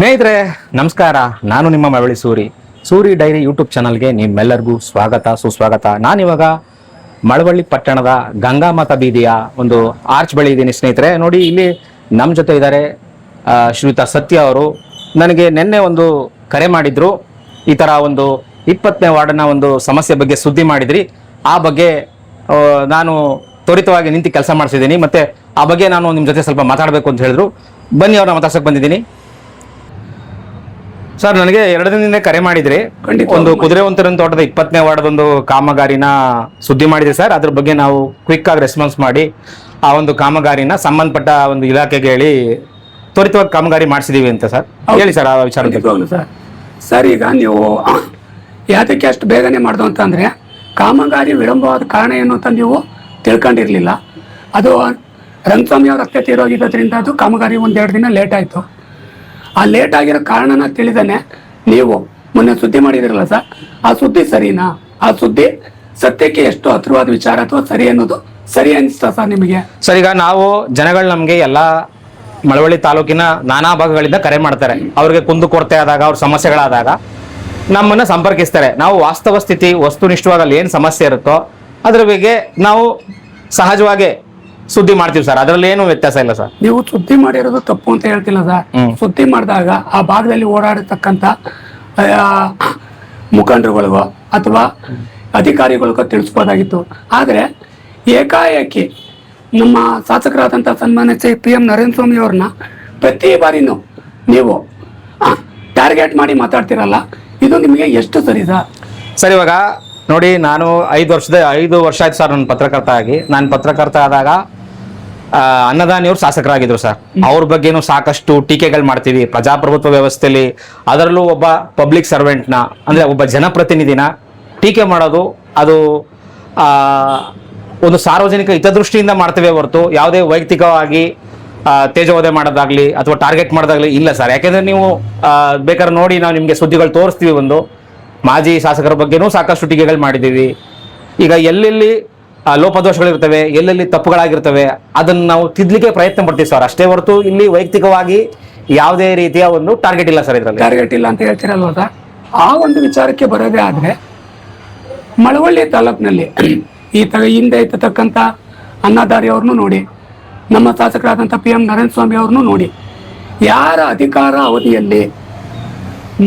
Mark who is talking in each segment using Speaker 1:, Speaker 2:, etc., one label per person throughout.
Speaker 1: ಸ್ನೇಹಿತರೆ ನಮಸ್ಕಾರ. ನಾನು ನಿಮ್ಮ ಮಳವಳ್ಳಿ ಸೂರಿ ಡೈರಿ ಯೂಟ್ಯೂಬ್ ಚಾನಲ್ಗೆ ನಿಮ್ಮೆಲ್ಲರಿಗೂ ಸ್ವಾಗತ ಸುಸ್ವಾಗತ. ನಾನಿವಾಗ ಮಳವಳ್ಳಿ ಪಟ್ಟಣದ ಗಂಗಾಮಾತಾ ಬೀದಿಯ ಒಂದು ಆರ್ಚ್ ಬಳಿ ಇದ್ದೀನಿ ಸ್ನೇಹಿತರೆ. ನೋಡಿ, ಇಲ್ಲಿ ನಮ್ಮ ಜೊತೆ ಇದ್ದಾರೆ ಶ್ರೀಯುತ ಸತ್ಯ ಅವರು. ನನಗೆ ನಿನ್ನೆ ಒಂದು ಕರೆ ಮಾಡಿದ್ರು, ಈ ಥರ ಒಂದು 20ನೇ ವಾರ್ಡ್ನ ಒಂದು ಸಮಸ್ಯೆ ಬಗ್ಗೆ ಸುದ್ದಿ ಮಾಡಿದ್ರಿ, ಆ ಬಗ್ಗೆ ನಾನು ತ್ವರಿತವಾಗಿ ನಿಂತು ಕೆಲಸ ಮಾಡಿಸಿದ್ದೀನಿ, ಮತ್ತೆ ಆ ಬಗ್ಗೆ ನಾನು ನಿಮ್ಮ ಜೊತೆ ಸ್ವಲ್ಪ ಮಾತಾಡಬೇಕು ಅಂತ ಹೇಳಿದ್ರು. ಬನ್ನಿ, ಅವ್ರನ್ನ ಮಾತಾಡ್ಸಕ್ಕೆ ಬಂದಿದ್ದೀನಿ. ಸರ್, ನನಗೆ 2 ದಿನದಿಂದ ಕರೆ ಮಾಡಿದ್ರಿ, ಒಂದು ಕುದುರೆವಂತರನ ತೋಟದ 20ನೇ ವಾರ್ಡ್ ಒಂದು ಕಾಮಗಾರಿನ ಸುದ್ದಿ ಮಾಡಿದ್ರಿ ಸರ್. ಅದ್ರ ಬಗ್ಗೆ ನಾವು ಕ್ವಿಕ್ ಆಗಿ ರೆಸ್ಪಾನ್ಸ್ ಮಾಡಿ ಆ ಒಂದು ಕಾಮಗಾರಿನ ಸಂಬಂಧಪಟ್ಟ ಒಂದು ಇಲಾಖೆಗೆ ಹೇಳಿ ತ್ವರಿತವಾಗಿ ಕಾಮಗಾರಿ ಮಾಡಿಸಿದೀವಿ ಅಂತ ಸರ್. ಹೇಳಿ ಸರ್ ಆ ವಿಚಾರ.
Speaker 2: ಸರ್, ಈಗ ನೀವು ಯಾತಕ್ಕೆ ಅಷ್ಟು ಬೇಗನೆ ಮಾಡ್ದು ಅಂತಂದ್ರೆ ಕಾಮಗಾರಿ ವಿಳಂಬವಾದ ಕಾರಣ ಏನು ಅಂತ ನೀವು ತಿಳ್ಕೊಂಡಿರ್ಲಿಲ್ಲ. ಅದು ರಂಗಸ್ವಾಮಿ ಅವ್ರ ಅತ್ತೆ ತೀರೋಗಿದ್ದರಿಂದ ಅದು ಕಾಮಗಾರಿ 1-2 ದಿನ ಲೇಟ್ ಆಯ್ತು. ಆ ಲೇಟ್ ಆಗಿರೋ ಕಾರಣನ ತಿಳಿದಾನೆ ನೀವು ಮೊನ್ನೆ ಸುದ್ದಿ ಮಾಡಿದಿರಲ್ಲ ಸರ್, ಆ ಸುದ್ದಿ ಸರಿನಾ? ಆ ಸುದ್ದಿ ಸತ್ಯಕ್ಕೆ ಎಷ್ಟು ಹತ್ರವಾದ ವಿಚಾರ ಅಥವಾ ಸರಿ ಅನ್ನೋದು ಸರಿ ಅನಿಸ್ತಾ ಸರ್ ನಿಮಗೆ?
Speaker 1: ಸರ್, ಈಗ ನಾವು ಜನಗಳು ನಮಗೆ ಎಲ್ಲ ಮಳವಳ್ಳಿ ತಾಲೂಕಿನ ನಾನಾ ಭಾಗಗಳಿಂದ ಕರೆ ಮಾಡ್ತಾರೆ. ಅವ್ರಿಗೆ ಕುಂದುಕೊರತೆ ಆದಾಗ, ಅವ್ರ ಸಮಸ್ಯೆಗಳಾದಾಗ ನಮ್ಮನ್ನ ಸಂಪರ್ಕಿಸ್ತಾರೆ. ನಾವು ವಾಸ್ತವ ಸ್ಥಿತಿ ವಸ್ತುನಿಷ್ಠವಾಗಿ ಅಲ್ಲಿ ಏನು ಸಮಸ್ಯೆ ಇರುತ್ತೋ ಅದ್ರ ಬಗ್ಗೆ ನಾವು ಸಹಜವಾಗಿ ಸುದ್ದಿ ಮಾಡ್ತೀವಿ ಸರ್. ಅದರಲ್ಲಿ ಏನು ವ್ಯತ್ಯಾಸ ಇಲ್ಲ ಸರ್.
Speaker 2: ನೀವು ಸುದ್ದಿ ಮಾಡಿರೋದು ತಪ್ಪು ಅಂತ ಹೇಳ್ತಿಲ್ಲ ಸರ್. ಸುದ್ದಿ ಮಾಡಿದಾಗ ಆ ಭಾಗದಲ್ಲಿ ಓಡಾಡಿರ್ತಕ್ಕಂಥ ಮುಖಂಡರುಗಳಿಗೋ ಅಥವಾ ಅಧಿಕಾರಿಗಳಿಗೋ ತಿಳಿಸ್ಬೋದಾಗಿತ್ತು. ಆದರೆ ಏಕಾಏಕಿ ನಮ್ಮ ಶಾಸಕರಾದಂಥ ಸನ್ಮಾನ್ಯ PM ನರೇಂದ್ರ ಸ್ವಾಮಿ ಅವ್ರನ್ನ ಪ್ರತಿ ಬಾರಿನೂ ನೀವು ಟಾರ್ಗೆಟ್ ಮಾಡಿ ಮಾತಾಡ್ತಿರಲ್ಲ, ಇದು ನಿಮಗೆ ಎಷ್ಟು ಸರಿ
Speaker 1: ಸರ್? ಇವಾಗ ನೋಡಿ, ನಾನು 5 ವರ್ಷ ಆಯ್ತು ಸರ್ ನನ್ನ ಪತ್ರಕರ್ತ ಆಗಿ. ನಾನು ಪತ್ರಕರ್ತ ಆದಾಗ ಅನ್ನದಾನಿಯವರು ಶಾಸಕರಾಗಿದ್ರು ಸರ್. ಅವ್ರ ಬಗ್ಗೆನೂ ಸಾಕಷ್ಟು ಟೀಕೆಗಳು ಮಾಡ್ತೀವಿ ಪ್ರಜಾಪ್ರಭುತ್ವ ವ್ಯವಸ್ಥೆಯಲ್ಲಿ. ಅದರಲ್ಲೂ ಒಬ್ಬ ಪಬ್ಲಿಕ್ ಸರ್ವೆಂಟ್ನ, ಅಂದರೆ ಒಬ್ಬ ಜನಪ್ರತಿನಿಧಿನ ಟೀಕೆ ಮಾಡೋದು ಅದು ಒಂದು ಸಾರ್ವಜನಿಕ ಹಿತದೃಷ್ಟಿಯಿಂದ ಮಾಡ್ತೇವೆ ಹೊರತು ಯಾವುದೇ ವೈಯಕ್ತಿಕವಾಗಿ ತೇಜೋವಧೆ ಮಾಡೋದಾಗ್ಲಿ ಅಥವಾ ಟಾರ್ಗೆಟ್ ಮಾಡೋದಾಗ್ಲಿ ಇಲ್ಲ ಸರ್. ಯಾಕೆಂದ್ರೆ ನೀವು ಬೇಕಾದ್ರೆ ನೋಡಿ, ನಾವು ನಿಮಗೆ ಸುದ್ದಿಗಳು ತೋರಿಸ್ತೀವಿ. ಒಂದು ಮಾಜಿ ಶಾಸಕರ ಬಗ್ಗೆನೂ ಸಾಕಷ್ಟು ಟೀಕೆಗಳು ಮಾಡಿದ್ದೀವಿ. ಈಗ ಎಲ್ಲೆಲ್ಲಿ ಲೋಪದೋಷಗಳಿರ್ತವೆ, ಎಲ್ಲೆಲ್ಲಿ ತಪ್ಪುಗಳಾಗಿರ್ತವೆ ಅದನ್ನು ನಾವು ತಿದ್ದಲಿಕ್ಕೆ ಪ್ರಯತ್ನ ಪಡ್ತೀವಿ ಸರ್, ಅಷ್ಟೇ ಹೊರತು ಇಲ್ಲಿ ವೈಯಕ್ತಿಕವಾಗಿ ಯಾವುದೇ ರೀತಿಯ ಒಂದು ಟಾರ್ಗೆಟ್ ಇಲ್ಲ ಸರ್. ಇದರಲ್ಲಿ
Speaker 2: ಟಾರ್ಗೆಟ್ ಇಲ್ಲ ಅಂತ ಹೇಳ್ತಿರಲ್ವ ಸರ್? ಆ ಒಂದು ವಿಚಾರಕ್ಕೆ ಬರೋದೇ ಆದರೆ ಮಳವಳ್ಳಿ ತಾಲೂಕಿನಲ್ಲಿ ಹಿಂದೆ ಇರ್ತಕ್ಕಂಥ ಅನ್ನದಾರಿ ಅವ್ರನ್ನೂ ನೋಡಿ, ನಮ್ಮ ಶಾಸಕರಾದಂಥ PM ನರೇಂದ್ರ ಸ್ವಾಮಿ ಅವ್ರನ್ನೂ ನೋಡಿ, ಯಾರ ಅಧಿಕಾರ ಅವಧಿಯಲ್ಲಿ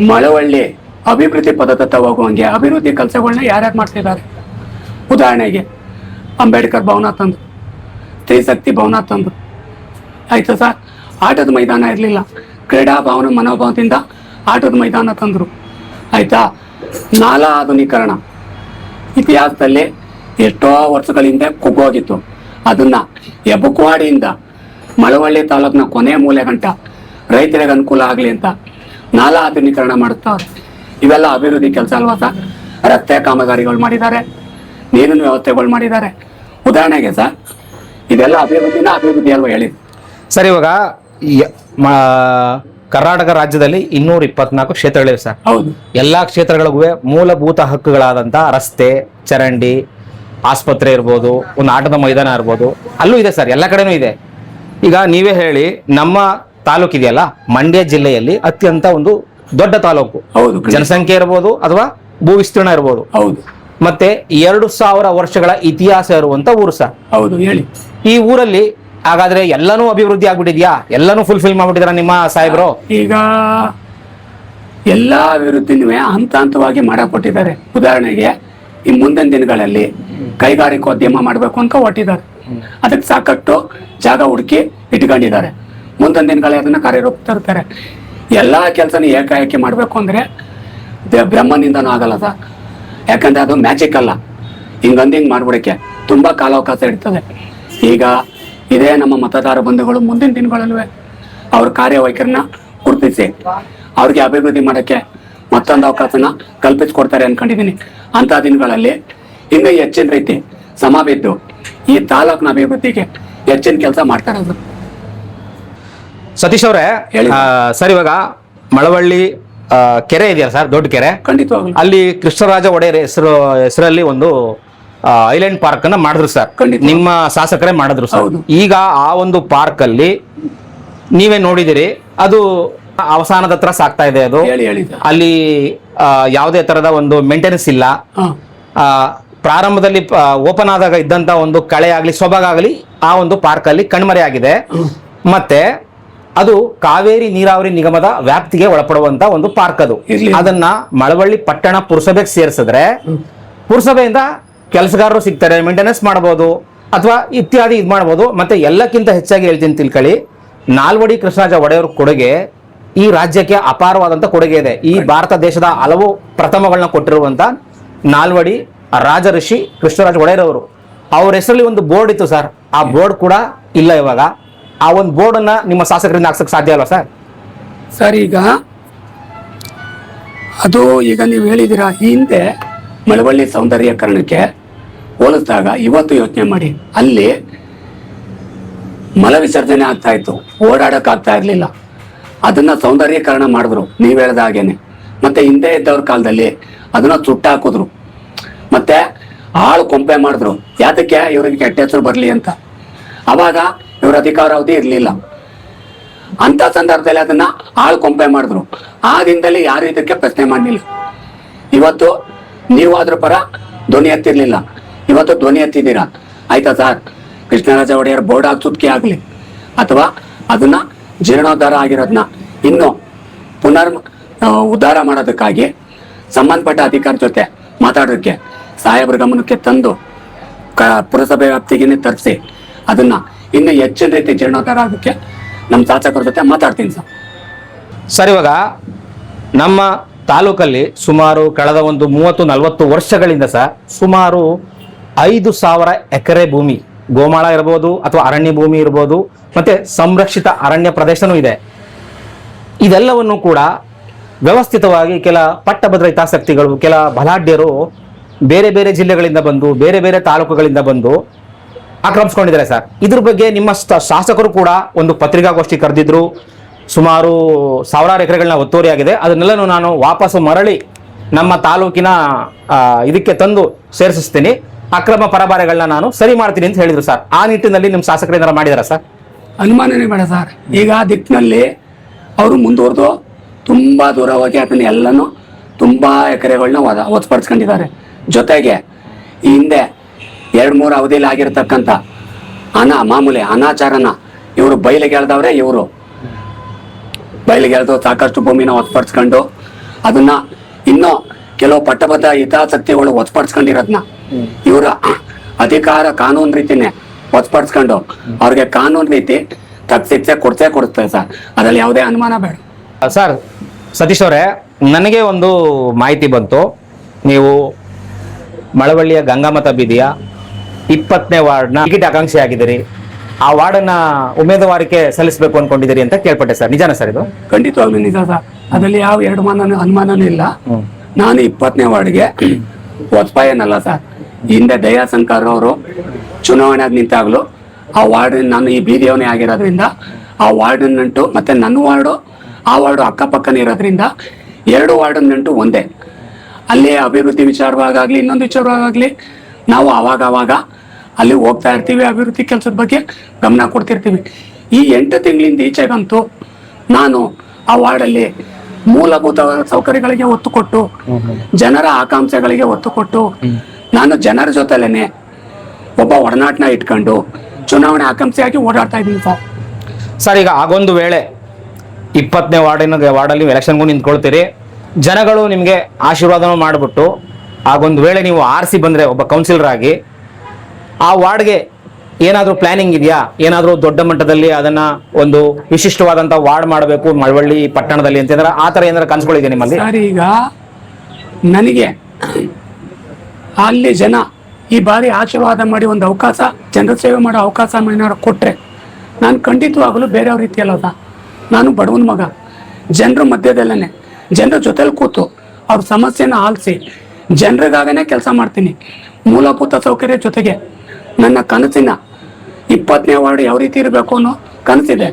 Speaker 2: ಮಳವಳ್ಳಿ ಅಭಿವೃದ್ಧಿ ಪದದತ್ತ ಹೋಗುವಂಗೆ ಅಭಿವೃದ್ಧಿ ಕೆಲಸಗಳನ್ನ ಯಾರ್ಯಾರು ಮಾಡ್ತಿದ್ದಾರೆ? ಉದಾಹರಣೆಗೆ ಅಂಬೇಡ್ಕರ್ ಭವನ ತಂದು, ಸ್ತ್ರೀಶಕ್ತಿ ಭವನ ತಂದು, ಆಯ್ತು ಸರ್. ಆಟದ ಮೈದಾನ ಇರಲಿಲ್ಲ, ಕ್ರೀಡಾ ಭವನ ಮನೋಭಾವದಿಂದ ಆಟದ ಮೈದಾನ ತಂದರು, ಆಯ್ತಾ. ನಾಲಾ ಆಧುನೀಕರಣ ಇತಿಹಾಸದಲ್ಲಿ ಎಷ್ಟೋ ವರ್ಷಗಳ ಹಿಂದೆ ಕುಗ್ಗೋಗಿತ್ತು. ಅದನ್ನ ಹೆಬ್ಬಕವಾಡಿಯಿಂದ ಮಳವಳ್ಳಿ ತಾಲೂಕಿನ ಕೊನೆ ಮೂಲೆ ಗಂಟ ರೈತರಿಗೆ ಅನುಕೂಲ ಆಗಲಿ ಅಂತ ನಾಲಾ ಆಧುನೀಕರಣ ಮಾಡುತ್ತಾರೆ. ಇವೆಲ್ಲ ಅಭಿವೃದ್ಧಿ ಕೆಲಸ ಅಲ್ವಾ ಸರ್? ರಸ್ತೆ ಕಾಮಗಾರಿಗಳು ಮಾಡಿದ್ದಾರೆ, ನೀರಿನ ವ್ಯವಸ್ಥೆಗಳು ಮಾಡಿದ್ದಾರೆ. ಉದಾಹರಣೆಗೆ ಸರ್, ಇದೆಲ್ಲ ಅಭಿವೃದ್ಧಿ ಅಲ್ವಾ ಹೇಳಿ
Speaker 1: ಸರ್? ಇವಾಗ ಕರ್ನಾಟಕ ರಾಜ್ಯದಲ್ಲಿ 224 ಕ್ಷೇತ್ರಗಳಿವೆ ಸರ್.
Speaker 2: ಹೌದು. ಎಲ್ಲಾ
Speaker 1: ಕ್ಷೇತ್ರಗಳಿಗೂ ಮೂಲಭೂತ ಹಕ್ಕುಗಳಾದಂಥ ರಸ್ತೆ, ಚರಂಡಿ, ಆಸ್ಪತ್ರೆ ಇರ್ಬೋದು, ಒಂದು ಆಟದ ಮೈದಾನ ಇರ್ಬೋದು, ಅಲ್ಲೂ ಇದೆ ಸರ್, ಎಲ್ಲ ಕಡೆನೂ ಇದೆ. ಈಗ ನೀವೇ ಹೇಳಿ, ನಮ್ಮ ತಾಲೂಕು ಇದೆಯಲ್ಲ, ಮಂಡ್ಯ ಜಿಲ್ಲೆಯಲ್ಲಿ ಅತ್ಯಂತ ಒಂದು ದೊಡ್ಡ ತಾಲೂಕು.
Speaker 2: ಹೌದು.
Speaker 1: ಜನಸಂಖ್ಯೆ ಇರ್ಬೋದು ಅಥವಾ ಭೂ ವಿಸ್ತೀರ್ಣ ಇರ್ಬೋದು.
Speaker 2: ಹೌದು.
Speaker 1: ಮತ್ತೆ 2000 ವರ್ಷಗಳ ಇತಿಹಾಸ ಇರುವಂತ ಊರು ಸರ್.
Speaker 2: ಹೌದು, ಹೇಳಿ.
Speaker 1: ಈ ಊರಲ್ಲಿ ಹಾಗಾದ್ರೆ ಎಲ್ಲಾನು ಅಭಿವೃದ್ಧಿ ಆಗ್ಬಿಟ್ಟಿದ್ಯಾ? ಎಲ್ಲಾನು ಫುಲ್ಫಿಲ್ ಮಾಡ್ಬಿಟ್ಟಿದಾರ ನಿಮ್ಮ ಸಾಹೇಬ್ರು?
Speaker 2: ಈಗ ಎಲ್ಲಾ ಅಭಿವೃದ್ಧಿನೂ ಹಂತ ಹಂತವಾಗಿ ಮಾಡಕೊಟ್ಟಿದ್ದಾರೆ. ಉದಾಹರಣೆಗೆ ಈ ಮುಂದಿನ ದಿನಗಳಲ್ಲಿ ಕೈಗಾರಿಕೋದ್ಯಮ ಮಾಡಬೇಕು ಅಂತ ಹೊಟ್ಟಿದ್ದಾರೆ. ಅದಕ್ಕೆ ಸಾಕಷ್ಟು ಜಾಗ ಹುಡುಕಿ ಇಟ್ಕೊಂಡಿದ್ದಾರೆ. ಮುಂದಿನ ದಿನಗಳಲ್ಲಿ ಅದನ್ನ ಕಾರ್ಯರೂಪ ತರ್ತಾರೆ. ಎಲ್ಲಾ ಕೆಲಸನ ಏಕಾಏಕಿ ಮಾಡಬೇಕು ಅಂದ್ರೆ ಬ್ರಹ್ಮನಿಂದನೂ ಆಗಲ್ಲ ಸರ್. ಯಾಕಂದ್ರೆ ಅದು ಮ್ಯಾಜಿಕ್ ಅಲ್ಲ. ಹಿಂಗೆ ಮಾಡ್ಬಿಡಕ್ಕೆ ತುಂಬಾ ಕಾಲಾವಕಾಶ ಇರ್ತದೆ. ಈಗ ಇದೇ ನಮ್ಮ ಮತದಾರ ಬಂಧುಗಳು ಮುಂದಿನ ದಿನಗಳಲ್ಲೂ ಅವ್ರ ಕಾರ್ಯವೈಖರಿನ ಗುರುತಿಸಿ ಅವ್ರಿಗೆ ಅಭಿವೃದ್ಧಿ ಮಾಡೋಕ್ಕೆ ಮತ್ತೊಂದು ಅವಕಾಶನ ಕಲ್ಪಿಸ್ಕೊಡ್ತಾರೆ ಅನ್ಕೊಂಡಿದ್ದೀನಿ. ಅಂತ ದಿನಗಳಲ್ಲಿ ಹಿಂಗೆ ಹೆಚ್ಚಿನ ರೀತಿ ಶ್ರಮ ಬಿದ್ದು ಈ ತಾಲೂಕಿನ ಅಭಿವೃದ್ಧಿಗೆ ಹೆಚ್ಚಿನ ಕೆಲಸ ಮಾಡ್ತಾರೆ.
Speaker 1: ಸತೀಶ್ ಅವರೇ, ಸರ್, ಇವಾಗ ಮಳವಳ್ಳಿ ಕೆರೆ ಇದೆಯಲ್ಲ ಸರ್, ದೊಡ್ಡ ಕೆರೆ,
Speaker 2: ಖಂಡಿತವಾಗ್ಲೂ
Speaker 1: ಅಲ್ಲಿ ಕೃಷ್ಣರಾಜ ಒಡೆಯರ್ ಹೆಸರಲ್ಲಿ ಒಂದು ಐಲ್ಯಾಂಡ್ ಪಾರ್ಕ್ ಅನ್ನ ಮಾಡಿದ್ರು ಸರ್. ನಿಮ್ಮ ಶಾಸಕರೇ ಮಾಡಿದ್ರು ಸರ್. ಈಗ ಆ ಒಂದು ಪಾರ್ಕ್ ಅಲ್ಲಿ ನೀವೇ ನೋಡಿದಿರಿ, ಅದು ಅವಸಾನದ ಹತ್ರ ಸಾಗ್ತಾ ಇದೆ ಅದು.
Speaker 2: ಹೇಳಿ ಹೇಳಿ ಸರ್.
Speaker 1: ಅಲ್ಲಿ ಯಾವುದೇ ತರದ ಒಂದು ಮೇಂಟೆನೆನ್ಸ್ ಇಲ್ಲ.
Speaker 2: ಹಾ
Speaker 1: ಆ, ಪ್ರಾರಂಭದಲ್ಲಿ ಓಪನ್ ಆದಾಗ ಇದ್ದಂತ ಒಂದು ಕಳೆ ಆಗಲಿ ಸೊಬಗಾಗಲಿ ಆ ಒಂದು ಪಾರ್ಕ್ ಅಲ್ಲಿ ಕಣ್ಮರೆ ಆಗಿದೆ. ಮತ್ತೆ ಅದು ಕಾವೇರಿ ನೀರಾವರಿ ನಿಗಮದ ವ್ಯಾಪ್ತಿಗೆ ಒಳಪಡುವಂತ ಒಂದು ಪಾರ್ಕ್ ಅದು.
Speaker 2: ಇರ್ಲಿ.
Speaker 1: ಅದನ್ನ ಮಳವಳ್ಳಿ ಪಟ್ಟಣ ಪುರಸಭೆಗೆ ಸೇರಿಸಿದ್ರೆ ಪುರಸಭೆಯಿಂದ ಕೆಲಸಗಾರರು ಸಿಗ್ತಾರೆ, ಮೇಂಟೆನೆನ್ಸ್ ಮಾಡಬಹುದು ಅಥವಾ ಇತ್ಯಾದಿ ಇದು ಮಾಡಬಹುದು. ಮತ್ತೆ ಎಲ್ಲಕ್ಕಿಂತ ಹೆಚ್ಚಾಗಿ ಹೇಳ್ತೀನಿ ತಿಳ್ಕೊಳ್ಳಿ, ನಾಲ್ವಡಿ ಕೃಷ್ಣರಾಜ ಒಡೆಯವ್ರ ಕೊಡುಗೆ ಈ ರಾಜ್ಯಕ್ಕೆ ಅಪಾರವಾದಂತ ಕೊಡುಗೆ ಇದೆ. ಈ ಭಾರತ ದೇಶದ ಹಲವು ಪ್ರಥಮಗಳನ್ನ ಕೊಟ್ಟಿರುವಂತ ನಾಲ್ವಡಿ ರಾಜ ಋಷಿ ಕೃಷ್ಣರಾಜ ಒಡೆಯರವರು, ಅವ್ರ ಹೆಸರಲ್ಲಿ ಒಂದು ಬೋರ್ಡ್ ಇತ್ತು ಸರ್. ಆ ಬೋರ್ಡ್ ಕೂಡ ಇಲ್ಲ ಇವಾಗ. ಆ ಒಂದು ಬೋರ್ಡ್ ಅನ್ನ ನಿಮ್ಮ ಶಾಸಕರಿಂದ ಹಾಕ್ಸಕ್ ಸಾಧ್ಯ ಅಲ್ವಾ ಸರ್?
Speaker 2: ಸರ್, ಈಗ ಅದು ಈಗ ನೀವು ಹೇಳಿದಿರ ಈ ಹಿಂದೆ ಮಳವಳ್ಳಿ ಸೌಂದರ್ಯೀಕರಣಕ್ಕೆ ಹೋಲಿಸಿದಾಗ ಇವತ್ತು ಯೋಚನೆ ಮಾಡಿ, ಅಲ್ಲಿ ಮಲ ವಿಸರ್ಜನೆ ಆಗ್ತಾ ಇತ್ತು, ಓಡಾಡಕ್ ಆಗ್ತಾ ಇರ್ಲಿಲ್ಲ. ಅದನ್ನ ಸೌಂದರ್ಯೀಕರಣ ಮಾಡಿದ್ರು ನೀವ್ ಹೇಳ್ದ ಹಾಗೇನೆ. ಮತ್ತೆ ಹಿಂದೆ ಇದ್ದವ್ರ ಕಾಲದಲ್ಲಿ ಅದನ್ನ ಹಾಕಿದ್ರು, ಮತ್ತೆ ಆಳು ಕೊಂಪೆ ಮಾಡಿದ್ರು. ಯಾತಕ್ಕೆ? ಇವ್ರಿಗೆ ಕೆಟ್ಟ ಹೆಸರು ಬರ್ಲಿ ಅಂತ. ಅವಾಗ ಇವ್ರ ಅಧಿಕಾರಾವಧಿ ಇರ್ಲಿಲ್ಲ. ಅಂತ ಸಂದರ್ಭದಲ್ಲಿ ಅದನ್ನ ಆಳು ಕೊಂಪೆ ಮಾಡಿದ್ರು. ಆ ದಿನದಲ್ಲಿ ಯಾರು ಇದಕ್ಕೆ ಪ್ರಶ್ನೆ ಮಾಡಲಿಲ್ಲ. ಇವತ್ತು ನೀವು ಅದ್ರ ಪರ ಧ್ವನಿ ಎತ್ತಿರ್ಲಿಲ್ಲ, ಇವತ್ತು ಧ್ವನಿ ಎತ್ತಿದ್ದೀರಾ. ಆಯ್ತಾ ಸರ್? ಕೃಷ್ಣರಾಜ ಒಡೆಯರ್ ಬೋರ್ಡ್ ಸುತ್ಕೆ ಆಗ್ಲಿ ಅಥವಾ ಅದನ್ನ ಜೀರ್ಣೋದ್ಧಾರ ಆಗಿರೋದನ್ನ ಇನ್ನು ಉದ್ಧಾರ ಮಾಡೋದಕ್ಕಾಗಿ ಸಂಬಂಧಪಟ್ಟ ಅಧಿಕಾರಿ ಜೊತೆ ಮಾತಾಡೋದಕ್ಕೆ ಸಾಹೇಬ್ರ ಗಮನಕ್ಕೆ ತಂದು ಪುರಸಭೆ ವ್ಯಾಪ್ತಿಗೆ ತರಿಸಿ ಅದನ್ನ ಇನ್ನು ಹೆಚ್ಚಿನ ರೀತಿ ಜೀರ್ಣೋದ್ಧಾರ ಆಗೋಕ್ಕೆ ನಮ್ಮ ಶಾಸಕರ ಜೊತೆ ಮಾತಾಡ್ತೀನಿ ಸರ್.
Speaker 1: ಸರ್, ಇವಾಗ ನಮ್ಮ ತಾಲೂಕಲ್ಲಿ ಸುಮಾರು ಕಳೆದ ಒಂದು 30-40 ವರ್ಷಗಳಿಂದ ಸರ್ ಸುಮಾರು 5,000 ಎಕರೆ ಭೂಮಿ, ಗೋಮಾಳ ಇರ್ಬೋದು ಅಥವಾ ಅರಣ್ಯ ಭೂಮಿ ಇರ್ಬೋದು, ಮತ್ತೆ ಸಂರಕ್ಷಿತ ಅರಣ್ಯ ಪ್ರದೇಶನೂ ಇದೆ. ಇದೆಲ್ಲವನ್ನು ಕೂಡ ವ್ಯವಸ್ಥಿತವಾಗಿ ಕೆಲ ಪಟ್ಟಭದ್ರ ಹಿತಾಸಕ್ತಿಗಳು, ಕೆಲ ಬಲಾಢ್ಯರು ಬೇರೆ ಬೇರೆ ಜಿಲ್ಲೆಗಳಿಂದ ಬಂದು ಬೇರೆ ಬೇರೆ ತಾಲೂಕುಗಳಿಂದ ಬಂದು ಆಕ್ರಮಿಸ್ಕೊಂಡಿದ್ದಾರೆ ಸರ್. ಇದ್ರ ಬಗ್ಗೆ ನಿಮ್ಮ ಶಾಸಕರು ಕೂಡ ಒಂದು ಪತ್ರಿಕಾಗೋಷ್ಠಿ ಕರೆದಿದ್ರು. ಸುಮಾರು 1000 ಎಕರೆಗಳನ್ನ ಒತ್ತುವರಿಯಾಗಿದೆ. ಅದನ್ನೆಲ್ಲನೂ ನಾನು ವಾಪಸ್ಸು ಮರಳಿ ನಮ್ಮ ತಾಲೂಕಿನ ಇದಕ್ಕೆ ತಂದು ಸೇರಿಸ್ತೀನಿ, ಅಕ್ರಮ ಪರಭಾರೆಗಳನ್ನ ನಾನು ಸರಿ ಮಾಡ್ತೀನಿ ಅಂತ ಹೇಳಿದ್ರು ಸರ್. ಆ ನಿಟ್ಟಿನಲ್ಲಿ ನಿಮ್ಮ ಶಾಸಕರು ಏನಾರ ಮಾಡಿದಾರ ಸರ್?
Speaker 2: ಅನುಮಾನನೇ ಬೇಡ ಸರ್. ಈಗ ದಿಕ್ಕಿನಲ್ಲಿ ಅವರು ಮುಂದುವರೆದು ತುಂಬಾ ದೂರ ಹೋಗಿ ಅದನ್ನ ಎಲ್ಲನೂ ತುಂಬಾ ಎಕರೆಗಳನ್ನ ಒತ್ತುಪಡಿಸ್ಕೊಂಡಿದ್ದಾರೆ. ಜೊತೆಗೆ ಈ ಹಿಂದೆ 2-3 ಅವಧಿಯಲ್ಲಿ ಆಗಿರತಕ್ಕಂಥ ಮಾಮೂಲಿ ಅನಾಚಾರನ ಇವರು ಬಯಲಿಗೆ ಎಳ್ದವ್ರೆ. ಇವರು ಬಯಲಿಗೆ ಎಳ್ದು ಸಾಕಷ್ಟು ಭೂಮಿನ ಒತ್ತುಪಡಿಸ್ಕೊಂಡು ಅದನ್ನ ಇನ್ನೂ ಕೆಲವು ಪಟ್ಟಭದ್ರ ಹಿತಾಸಕ್ತಿಗಳು ಒತ್ತುಪಡಿಸ್ಕೊಂಡಿರೋದನ್ನ ಇವರ ಅಧಿಕಾರ ಕಾನೂನು ರೀತಿನೇ ಒತ್ತುಪಡಿಸ್ಕೊಂಡು ಅವ್ರಿಗೆ ಕಾನೂನು ರೀತಿ ತಕ್ಕ ಶಿಕ್ಷೆ ಕೊಡ್ತೇವೆ ಸರ್. ಅದರಲ್ಲಿ ಯಾವುದೇ ಅನುಮಾನ ಬೇಡ
Speaker 1: ಸರ್. ಸತೀಶ್ ಅವರೇ, ನನಗೆ ಒಂದು ಮಾಹಿತಿ ಬಂತು, ನೀವು ಮಳವಳ್ಳಿಯ ಗಂಗಾಮತ ಬೀದಿಯ 20ನೇ ವಾರ್ಡ್ನ ಟಿಕೆಟ್ ಆಕಾಂಕ್ಷಿ ಆಗಿದ್ದೀರಿ. ಆ ವಾರ್ಡನ್ನ ಉಮೇದುವಾರಿಕೆ ಸಲ್ಲಿಸಬೇಕು ಅನ್ಕೊಂಡಿದ್ದೀರಿ ಅಂತ ಕೇಳ್ಪಟ್ಟೆ ಸರ್, ನಿಜಾನ ಸರ್ ಇದು?
Speaker 2: ಖಂಡಿತವಾಗ್ಲೂ ನಿಜ ಸರ್. ಅದರಲ್ಲಿ ಯಾವ ಅನುಮಾನನೂ ಇಲ್ಲ. ನಾನು 20ನೇ ವಾರ್ಡ್ಗೆ ಒತ್ಪಾಯನಲ್ಲ ಸರ್. ಹಿಂದೆ ದಯಾಶಂಕರ್ ಅವರು ಚುನಾವಣೆಯಾಗಿ ನಿಂತಾಗ್ಲು ಆ ವಾರ್ಡ್ ನಾನು ಈ ಬೀದಿಯವನೇ ಆಗಿರೋದ್ರಿಂದ ಆ ವಾರ್ಡ್ ನಂಟು ಮತ್ತೆ ನನ್ನ ವಾರ್ಡು ಆ ವಾರ್ಡು ಅಕ್ಕಪಕ್ಕನೇ ಇರೋದ್ರಿಂದ 2 ವಾರ್ಡ್ ನಂಟು ಒಂದೇ. ಅಲ್ಲಿ ಅಭಿವೃದ್ಧಿ ವಿಚಾರವಾಗಲಿ ಇನ್ನೊಂದು ವಿಚಾರವಾಗಲಿ ನಾವು ಅವಾಗ ಅಲ್ಲಿ ಹೋಗ್ತಾ ಇರ್ತೀವಿ. ಅಭಿವೃದ್ಧಿ ಕೆಲಸದ ಬಗ್ಗೆ ಗಮನ ಕೊಡ್ತಿರ್ತೀವಿ. ಈ 8 ತಿಂಗಳಿಂದ ಈಚೆಗಂತೂ ನಾನು ಆ ವಾರ್ಡಲ್ಲಿ ಮೂಲಭೂತ ಸೌಕರ್ಯಗಳಿಗೆ ಒತ್ತು ಕೊಟ್ಟು ಜನರ ಆಕಾಂಕ್ಷೆಗಳಿಗೆ ಒತ್ತು ಕೊಟ್ಟು ನಾನು ಜನರ ಜೊತೆಲೇನೆ ಒಬ್ಬ ಒಡನಾಟನ ಇಟ್ಕೊಂಡು ಚುನಾವಣೆ ಆಕಾಂಕ್ಷೆಯಾಗಿ ಓಡಾಡ್ತಾ ಇದ್ದೀನಿ ಸರ್.
Speaker 1: ಸರ್, ಈಗ ಆಗೊಂದು ವೇಳೆ 20ನೇ ವಾರ್ಡಲ್ಲಿ ಎಲೆಕ್ಷನ್ಗೂ ನಿಂತ್ಕೊಳ್ತೀರಿ, ಜನಗಳು ನಿಮಗೆ ಆಶೀರ್ವಾದನೂ ಮಾಡಿಬಿಟ್ಟು ಆಗೊಂದು ವೇಳೆ ನೀವು ಆರಿಸಿ ಬಂದರೆ ಒಬ್ಬ ಕೌನ್ಸಿಲರ್ ಆಗಿ ಆ ವಾರ್ಡ್ಗೆ ಏನಾದರೂ ಪ್ಲಾನಿಂಗ್ ಇದೆಯಾ? ಏನಾದರೂ ದೊಡ್ಡ ಮಟ್ಟದಲ್ಲಿ ಅದನ್ನ ಒಂದು ವಿಶಿಷ್ಟವಾದಂಥ ವಾರ್ಡ್ ಮಾಡಬೇಕು ಮಳವಳ್ಳಿ ಪಟ್ಟಣದಲ್ಲಿ ಅಂತಂದ್ರೆ ಆ ಥರ ಏನಾದ್ರು ಕನಸುಗಳಿದೆ ನಿಮ್ಮಲ್ಲಿ?
Speaker 2: ಸರ್, ಈಗ ನನಗೆ ಅಲ್ಲಿ ಜನ ಈ ಬಾರಿ ಆಶೀರ್ವಾದ ಮಾಡಿ ಒಂದು ಅವಕಾಶ, ಜನರ ಸೇವೆ ಮಾಡೋ ಅವಕಾಶ ಏನಾದ್ರು ಕೊಟ್ಟರೆ ನಾನು ಖಂಡಿತವಾಗಲೂ ಬೇರೆಯವ್ರ ರೀತಿಯಲ್ಲ ಸರ್. ನಾನು ಬಡವನ ಮಗ, ಜನರ ಮಧ್ಯದಲ್ಲೇ ಜನರ ಜೊತೆಲಿ ಕೂತು ಅವ್ರ ಸಮಸ್ಯೆನ ಆಲಿಸಿ ಜನರಿಗಾಗನೇ ಕೆಲಸ ಮಾಡ್ತೀನಿ. ಮೂಲಭೂತ ಸೌಕರ್ಯ ಜೊತೆಗೆ ನನ್ನ ಕನಸಿನ 20ನೇ ವಾರ್ಡ್ ಯಾವ ರೀತಿ ಇರಬೇಕು ಅನ್ನೋ ಕನಸಿದೆ.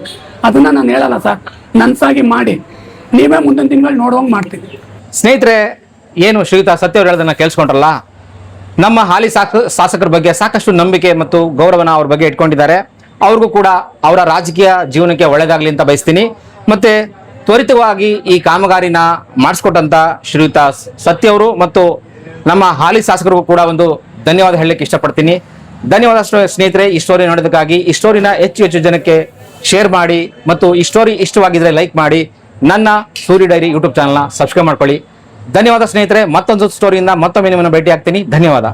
Speaker 2: ಅದನ್ನ ನಾನು ಹೇಳಲ್ಲ ಸರ್, ನನ್ಸಾಗಿ ಮಾಡಿ ನೀವೇ ಮುಂದಿನ ತಿಂಗಳು ನೋಡುವಂಗೆ ಮಾಡ್ತೀನಿ.
Speaker 1: ಸ್ನೇಹಿತರೆ, ಏನು ಶ್ರೀಯುತ ಸತ್ಯ ಅವರು ಹೇಳೋದನ್ನ ಕೇಳಿಸ್ಕೊಂಡ್ರಲ್ಲ, ನಮ್ಮ ಹಾಲಿ ಶಾಸಕರ ಬಗ್ಗೆ ಸಾಕಷ್ಟು ನಂಬಿಕೆ ಮತ್ತು ಗೌರವನ ಅವ್ರ ಬಗ್ಗೆ ಇಟ್ಕೊಂಡಿದ್ದಾರೆ. ಅವ್ರಿಗೂ ಕೂಡ ಅವರ ರಾಜಕೀಯ ಜೀವನಕ್ಕೆ ಒಳ್ಳೆಯದಾಗಲಿ ಅಂತ ಬಯಸ್ತೀನಿ. ಮತ್ತೆ ತ್ವರಿತವಾಗಿ ಈ ಕಾಮಗಾರಿನ ಮಾಡಿಸ್ಕೊಟ್ಟಂತ ಶ್ರೀಯುತ ಸತ್ಯ ಅವರು ಮತ್ತು ನಮ್ಮ ಹಾಲಿ ಶಾಸಕರಿಗೂ ಕೂಡ ಒಂದು ಧನ್ಯವಾದ ಹೇಳಲಿಕ್ಕೆ ಇಷ್ಟಪಡ್ತೀನಿ. ಧನ್ಯವಾದ ಸ್ನೇಹಿತರೆ, ಈ ಸ್ಟೋರಿ ನೋಡೋದಕ್ಕಾಗಿ. ಈ ಸ್ಟೋರಿನ ಹೆಚ್ಚು ಜನಕ್ಕೆ ಶೇರ್ ಮಾಡಿ ಮತ್ತು ಈ ಸ್ಟೋರಿ ಇಷ್ಟವಾಗಿದ್ರೆ ಲೈಕ್ ಮಾಡಿ. ನನ್ನ ಸೂರಿ ಡೈರಿ ಯೂಟ್ಯೂಬ್ ಚಾನಲ್ನ ಸಬ್ಸ್ಕ್ರೈಬ್ ಮಾಡ್ಕೊಳ್ಳಿ. ಧನ್ಯವಾದ ಸ್ನೇಹಿತರೆ. ಮತ್ತೊಂದು ಸ್ಟೋರಿಯಿಂದ ಮತ್ತೊಮ್ಮೆ ನಿಮ್ಮನ್ನು ಭೇಟಿ ಆಗ್ತೀನಿ. ಧನ್ಯವಾದ.